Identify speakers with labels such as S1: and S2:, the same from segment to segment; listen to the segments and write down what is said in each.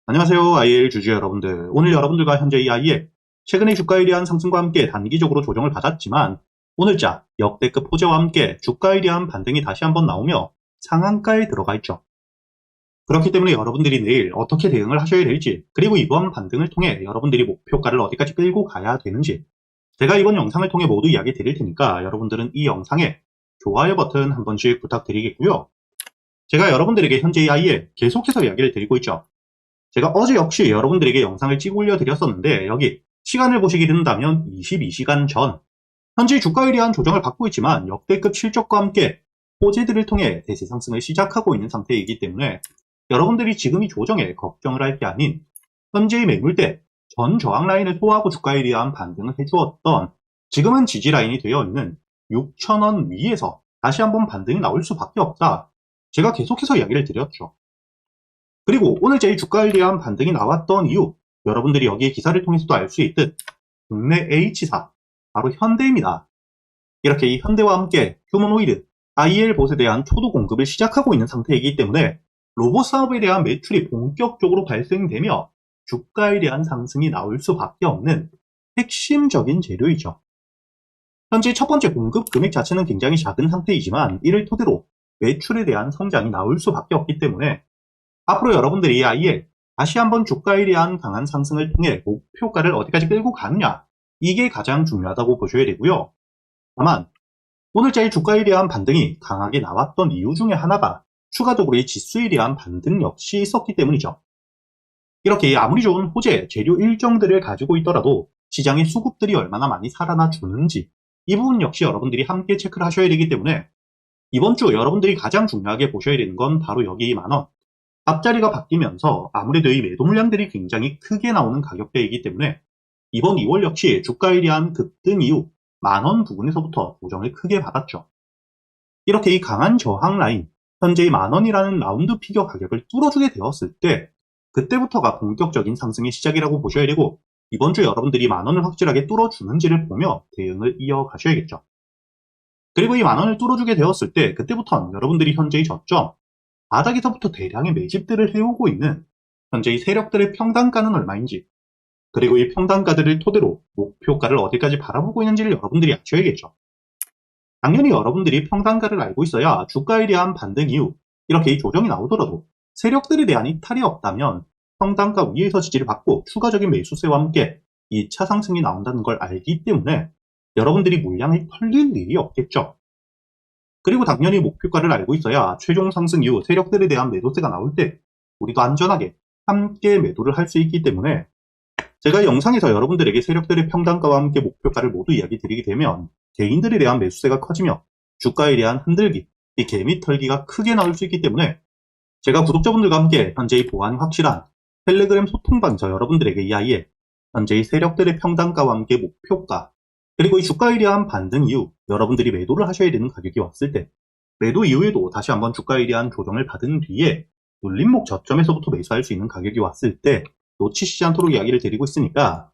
S1: 안녕하세요. IL 주주 여러분들. 오늘 여러분들과 현재 이 IL, 최근의 주가에 대한 상승과 함께 단기적으로 조정을 받았지만 오늘자 역대급 호재와 함께 주가에 대한 반등이 다시 한번 나오며 상한가에 들어가 있죠. 그렇기 때문에 여러분들이 내일 어떻게 대응을 하셔야 될지, 그리고 이번 반등을 통해 여러분들이 목표가를 어디까지 끌고 가야 되는지 제가 이번 영상을 통해 모두 이야기 드릴 테니까 여러분들은 이 영상에 좋아요 버튼 한 번씩 부탁드리겠고요. 제가 여러분들에게 현재 이 IL 계속해서 이야기를 드리고 있죠. 제가 어제 역시 여러분들에게 영상을 찍어 올려드렸었는데 여기 시간을 보시게 된다면 22시간 전 현재 주가에 대한 조정을 받고 있지만 역대급 실적과 함께 호재들을 통해 대세 상승을 시작하고 있는 상태이기 때문에 여러분들이 지금 이 조정에 걱정을 할 게 아닌 현재의 매물대 전 저항 라인을 소화하고 주가에 대한 반등을 해주었던 지금은 지지 라인이 되어 있는 6,000원 위에서 다시 한번 반등이 나올 수밖에 없다. 제가 계속해서 이야기를 드렸죠. 그리고 오늘 제일 주가에 대한 반등이 나왔던 이유, 여러분들이 여기에 기사를 통해서도 알 수 있듯 국내 H사, 바로 현대입니다. 이렇게 이 현대와 함께 휴머노이드, IL봇에 대한 초도 공급을 시작하고 있는 상태이기 때문에 로봇 사업에 대한 매출이 본격적으로 발생되며 주가에 대한 상승이 나올 수밖에 없는 핵심적인 재료이죠. 현재 첫 번째 공급 금액 자체는 굉장히 작은 상태이지만 이를 토대로 매출에 대한 성장이 나올 수밖에 없기 때문에 앞으로 여러분들이 이 IL 다시 한번 주가에 대한 강한 상승을 통해 목표가를 어디까지 끌고 가느냐, 이게 가장 중요하다고 보셔야 되고요. 다만 오늘자의 주가에 대한 반등이 강하게 나왔던 이유 중에 하나가 추가적으로 이 지수에 대한 반등 역시 있었기 때문이죠. 이렇게 아무리 좋은 호재, 재료 일정들을 가지고 있더라도 시장의 수급들이 얼마나 많이 살아나 주는지 이 부분 역시 여러분들이 함께 체크를 하셔야 되기 때문에 이번 주 여러분들이 가장 중요하게 보셔야 되는 건 바로 여기 만원, 앞자리가 바뀌면서 아무래도 이 매도 물량들이 굉장히 크게 나오는 가격대이기 때문에 이번 2월 역시 주가에 대한 급등 이후 만원 부근에서부터 조정을 크게 받았죠. 이렇게 이 강한 저항 라인, 현재의 만원이라는 라운드 피겨 가격을 뚫어주게 되었을 때 그때부터가 본격적인 상승의 시작이라고 보셔야 되고 이번 주 여러분들이 만원을 확실하게 뚫어주는지를 보며 대응을 이어가셔야겠죠. 그리고 이 만원을 뚫어주게 되었을 때 그때부터는 여러분들이 현재의 저점, 바닥에서부터 대량의 매집들을 해오고 있는 현재의 세력들의 평단가는 얼마인지, 그리고 이 평단가들을 토대로 목표가를 어디까지 바라보고 있는지를 여러분들이 아셔야겠죠. 당연히 여러분들이 평단가를 알고 있어야 주가에 대한 반등 이후 이렇게 이 조정이 나오더라도 세력들에 대한 이탈이 없다면 평단가 위에서 지지를 받고 추가적인 매수세와 함께 2차 상승이 나온다는 걸 알기 때문에 여러분들이 물량을 털릴 일이 없겠죠. 그리고 당연히 목표가를 알고 있어야 최종 상승 이후 세력들에 대한 매도세가 나올 때 우리도 안전하게 함께 매도를 할 수 있기 때문에 제가 영상에서 여러분들에게 세력들의 평단가와 함께 목표가를 모두 이야기 드리게 되면 개인들에 대한 매수세가 커지며 주가에 대한 흔들기, 이 개미 털기가 크게 나올 수 있기 때문에 제가 구독자분들과 함께 현재의 보안이 확실한 텔레그램 소통방에서 여러분들에게 이 아이에 현재의 세력들의 평단가와 함께 목표가, 그리고 이 주가에 대한 반등 이후 여러분들이 매도를 하셔야 되는 가격이 왔을 때 매도 이후에도 다시 한번 주가에 대한 조정을 받은 뒤에 눌림목 저점에서부터 매수할 수 있는 가격이 왔을 때 놓치시지 않도록 이야기를 드리고 있으니까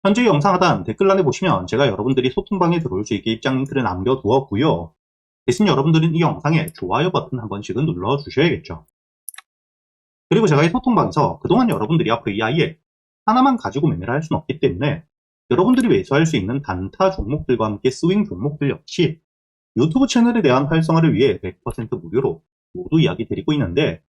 S1: 현재 영상 하단 댓글란에 보시면 제가 여러분들이 소통방에 들어올 수 있게 입장 링크를 남겨두었고요. 대신 여러분들은 이 영상에 좋아요 버튼 한 번씩은 눌러주셔야겠죠. 그리고 제가 이 소통방에서 그동안 여러분들이 앞으로 이 아이에 하나만 가지고 매매를 할 수는 없기 때문에 여러분들이 매수할 수 있는 단타 종목들과 함께 스윙 종목들 역시 유튜브 채널에 대한 활성화를 위해 100% 무료로 모두 이야기 드리고 있는데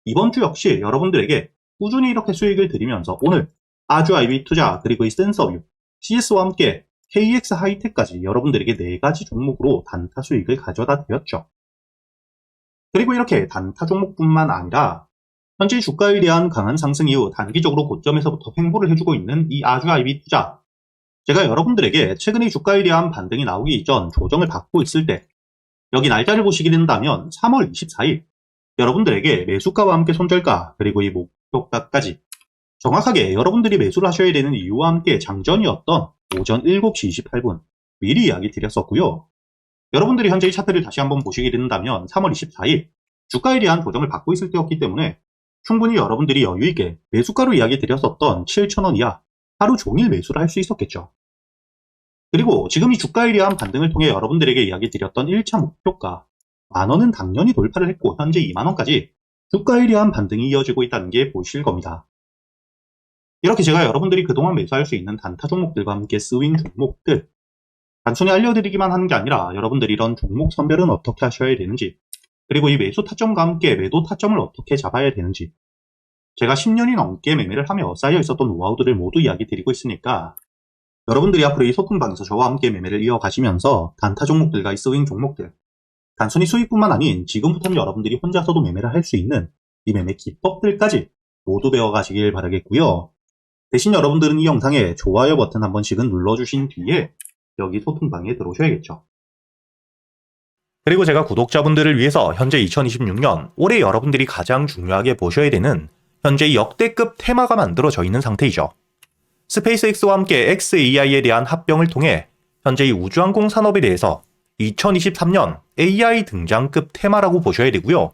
S1: 이번 주 역시 여러분들에게 꾸준히 이렇게 수익을 드리면서 오늘 아주 IB 투자, 그리고 이 센서뷰, CS와 함께 KX 하이텍까지 여러분들에게 4가지 종목으로 단타 수익을 가져다 드렸죠. 그리고 이렇게 단타 종목뿐만 아니라 현재 주가에 대한 강한 상승 이후 단기적으로 고점에서부터 횡보를 해주고 있는 이 아주 IB 투자, 제가 여러분들에게 최근에 주가에 대한 반등이 나오기 이전 조정을 받고 있을 때 여기 날짜를 보시게 된다면 3월 24일 여러분들에게 매수가와 함께 손절가, 그리고 이 목표가까지 정확하게 여러분들이 매수를 하셔야 되는 이유와 함께 장전이었던 오전 7시 28분 미리 이야기 드렸었고요. 여러분들이 현재의 차트를 다시 한번 보시게 된다면 3월 24일 주가에 대한 조정을 받고 있을 때였기 때문에 충분히 여러분들이 여유있게 매수가로 이야기 드렸었던 7,000원 이하 하루 종일 매수를 할 수 있었겠죠. 그리고 지금 이 주가에 대한 반등을 통해 여러분들에게 이야기 드렸던 1차 목표가 만원은 당연히 돌파를 했고 현재 2만원까지 주가에 대한 반등이 이어지고 있다는 게 보실 겁니다. 이렇게 제가 여러분들이 그동안 매수할 수 있는 단타 종목들과 함께 스윙 종목들, 단순히 알려드리기만 하는 게 아니라 여러분들이 이런 종목 선별은 어떻게 하셔야 되는지, 그리고 이 매수 타점과 함께 매도 타점을 어떻게 잡아야 되는지, 제가 10년이 넘게 매매를 하며 쌓여 있었던 노하우들을 모두 이야기 드리고 있으니까 여러분들이 앞으로 이 소통방에서 저와 함께 매매를 이어가시면서 단타 종목들과 이 스윙 종목들, 단순히 수익뿐만 아닌 지금부터는 여러분들이 혼자서도 매매를 할 수 있는 이 매매 기법들까지 모두 배워가시길 바라겠고요. 대신 여러분들은 이 영상에 좋아요 버튼 한 번씩은 눌러주신 뒤에 여기 소통방에 들어오셔야겠죠. 그리고 제가 구독자분들을 위해서 현재 2026년 올해 여러분들이 가장 중요하게 보셔야 되는 현재 역대급 테마가 만들어져 있는 상태이죠. 스페이스X와 함께 xAI에 대한 합병을 통해 현재 이 우주항공 산업에 대해서 2023년 AI 등장급 테마라고 보셔야 되고요.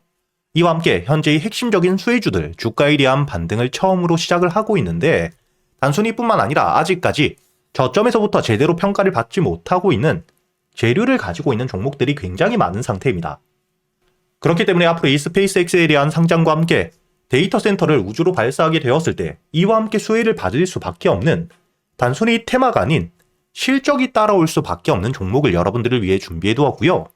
S1: 이와 함께 현재의 핵심적인 수혜주들 주가에 대한 반등을 처음으로 시작을 하고 있는데 단순히 뿐만 아니라 아직까지 저점에서부터 제대로 평가를 받지 못하고 있는 재료를 가지고 있는 종목들이 굉장히 많은 상태입니다. 그렇기 때문에 앞으로 이 스페이스X에 대한 상장과 함께 데이터 센터를 우주로 발사하게 되었을 때 이와 함께 수혜를 받을 수밖에 없는 단순히 테마가 아닌 실적이 따라올 수밖에 없는 종목을 여러분들을 위해 준비해 두었고요.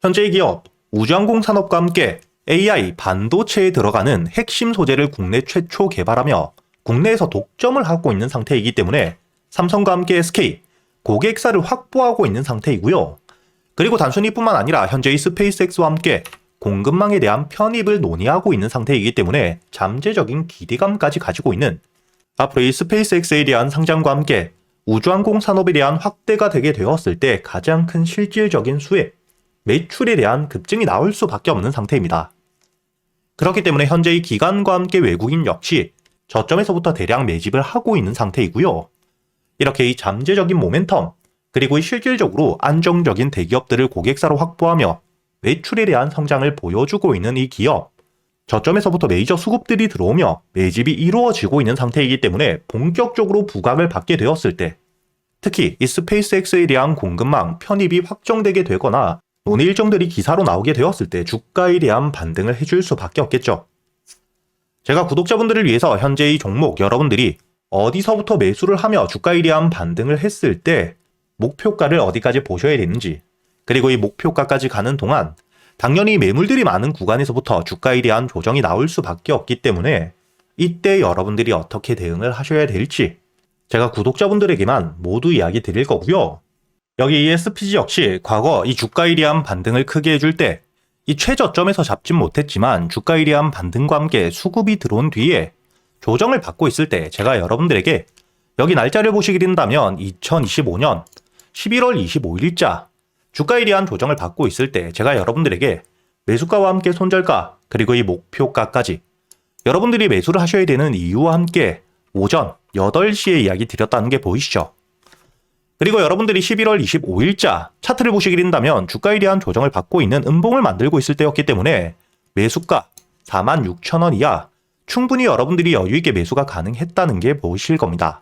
S1: 현재의 기업 우주항공 산업과 함께 AI 반도체에 들어가는 핵심 소재를 국내 최초 개발하며 국내에서 독점을 하고 있는 상태이기 때문에 삼성과 함께 SK 고객사를 확보하고 있는 상태이고요. 그리고 단순히 뿐만 아니라 현재의 스페이스X와 함께 공급망에 대한 편입을 논의하고 있는 상태이기 때문에 잠재적인 기대감까지 가지고 있는 앞으로 이 스페이스X에 대한 상장과 함께 우주항공 산업에 대한 확대가 되게 되었을 때 가장 큰 실질적인 수혜, 매출에 대한 급증이 나올 수밖에 없는 상태입니다. 그렇기 때문에 현재 이 기관과 함께 외국인 역시 저점에서부터 대량 매집을 하고 있는 상태이고요. 이렇게 이 잠재적인 모멘텀, 그리고 이 실질적으로 안정적인 대기업들을 고객사로 확보하며 매출에 대한 성장을 보여주고 있는 이 기업, 저점에서부터 메이저 수급들이 들어오며 매집이 이루어지고 있는 상태이기 때문에 본격적으로 부각을 받게 되었을 때 특히 이 스페이스X에 대한 공급망 편입이 확정되게 되거나 논의 일정들이 기사로 나오게 되었을 때 주가에 대한 반등을 해줄 수밖에 없겠죠. 제가 구독자분들을 위해서 현재 이 종목 여러분들이 어디서부터 매수를 하며 주가에 대한 반등을 했을 때 목표가를 어디까지 보셔야 되는지, 그리고 이 목표가까지 가는 동안 당연히 매물들이 많은 구간에서부터 주가에 대한 조정이 나올 수밖에 없기 때문에 이때 여러분들이 어떻게 대응을 하셔야 될지 제가 구독자분들에게만 모두 이야기 드릴 거고요. 여기 이 SPG 역시 과거 이 주가에 대한 반등을 크게 해줄 때 이 최저점에서 잡진 못했지만 주가에 대한 반등과 함께 수급이 들어온 뒤에 조정을 받고 있을 때 제가 여러분들에게 여기 날짜를 보시게 된다면 2025년 11월 25일자 주가에 대한 조정을 받고 있을 때 제가 여러분들에게 매수가와 함께 손절가 그리고 이 목표가까지 여러분들이 매수를 하셔야 되는 이유와 함께 오전 8시에 이야기 드렸다는 게 보이시죠? 그리고 여러분들이 11월 25일자 차트를 보시게 된다면 주가에 대한 조정을 받고 있는 음봉을 만들고 있을 때였기 때문에 매수가 46,000원 이하 충분히 여러분들이 여유있게 매수가 가능했다는 게 보이실 겁니다.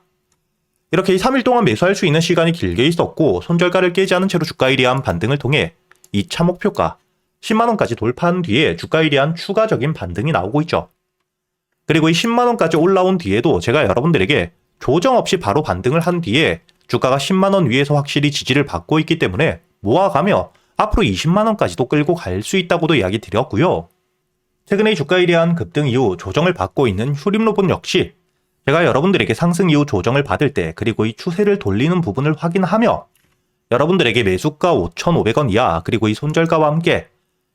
S1: 이렇게 3일 동안 매수할 수 있는 시간이 길게 있었고 손절가를 깨지 않은 채로 주가에 대한 반등을 통해 2차 목표가 10만원까지 돌파한 뒤에 주가에 대한 추가적인 반등이 나오고 있죠. 그리고 이 10만원까지 올라온 뒤에도 제가 여러분들에게 조정 없이 바로 반등을 한 뒤에 주가가 10만원 위에서 확실히 지지를 받고 있기 때문에 모아가며 앞으로 20만원까지도 끌고 갈 수 있다고도 이야기 드렸고요. 최근에 주가에 대한 급등 이후 조정을 받고 있는 휴림로봇 역시 제가 여러분들에게 상승 이후 조정을 받을 때 그리고 이 추세를 돌리는 부분을 확인하며 여러분들에게 매수가 5,500원 이하 그리고 이 손절가와 함께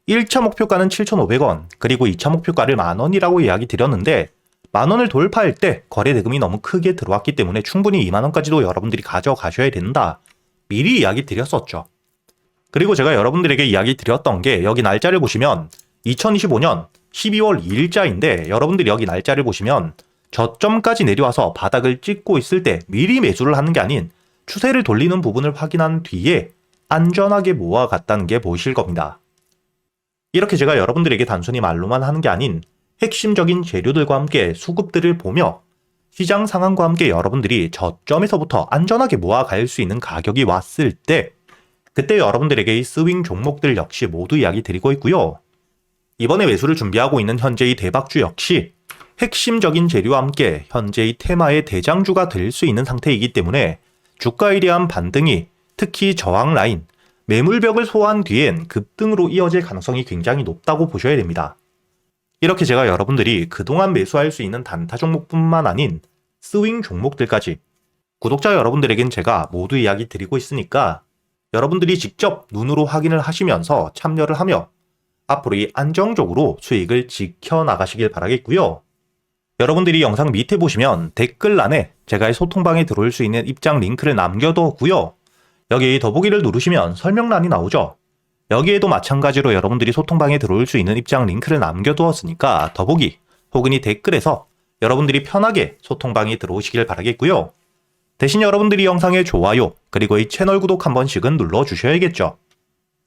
S1: 1차 목표가는 7,500원 그리고 2차 목표가를 만원이라고 이야기 드렸는데 만원을 돌파할 때 거래 대금이 너무 크게 들어왔기 때문에 충분히 2만원까지도 여러분들이 가져가셔야 된다. 미리 이야기 드렸었죠. 그리고 제가 여러분들에게 이야기 드렸던 게 여기 날짜를 보시면 2025년 12월 2일자인데 여러분들이 여기 날짜를 보시면 저점까지 내려와서 바닥을 찍고 있을 때 미리 매수를 하는 게 아닌 추세를 돌리는 부분을 확인한 뒤에 안전하게 모아갔다는 게 보이실 겁니다. 이렇게 제가 여러분들에게 단순히 말로만 하는 게 아닌 핵심적인 재료들과 함께 수급들을 보며 시장 상황과 함께 여러분들이 저점에서부터 안전하게 모아갈 수 있는 가격이 왔을 때 그때 여러분들에게 이 스윙 종목들 역시 모두 이야기 드리고 있고요. 이번에 매수를 준비하고 있는 현재의 대박주 역시 핵심적인 재료와 함께 현재의 테마의 대장주가 될 수 있는 상태이기 때문에 주가에 대한 반등이 특히 저항 라인, 매물벽을 소화한 뒤엔 급등으로 이어질 가능성이 굉장히 높다고 보셔야 됩니다. 이렇게 제가 여러분들이 그동안 매수할 수 있는 단타 종목뿐만 아닌 스윙 종목들까지 구독자 여러분들에겐 제가 모두 이야기 드리고 있으니까 여러분들이 직접 눈으로 확인을 하시면서 참여를 하며 앞으로 이 안정적으로 수익을 지켜나가시길 바라겠고요. 여러분들이 영상 밑에 보시면 댓글란에 제가 소통방에 들어올 수 있는 입장 링크를 남겨뒀고요. 여기 더보기를 누르시면 설명란이 나오죠. 여기에도 마찬가지로 여러분들이 소통방에 들어올 수 있는 입장 링크를 남겨두었으니까 더보기 혹은 이 댓글에서 여러분들이 편하게 소통방에 들어오시길 바라겠고요. 대신 여러분들이 영상의 좋아요 그리고 이 채널 구독 한 번씩은 눌러주셔야겠죠.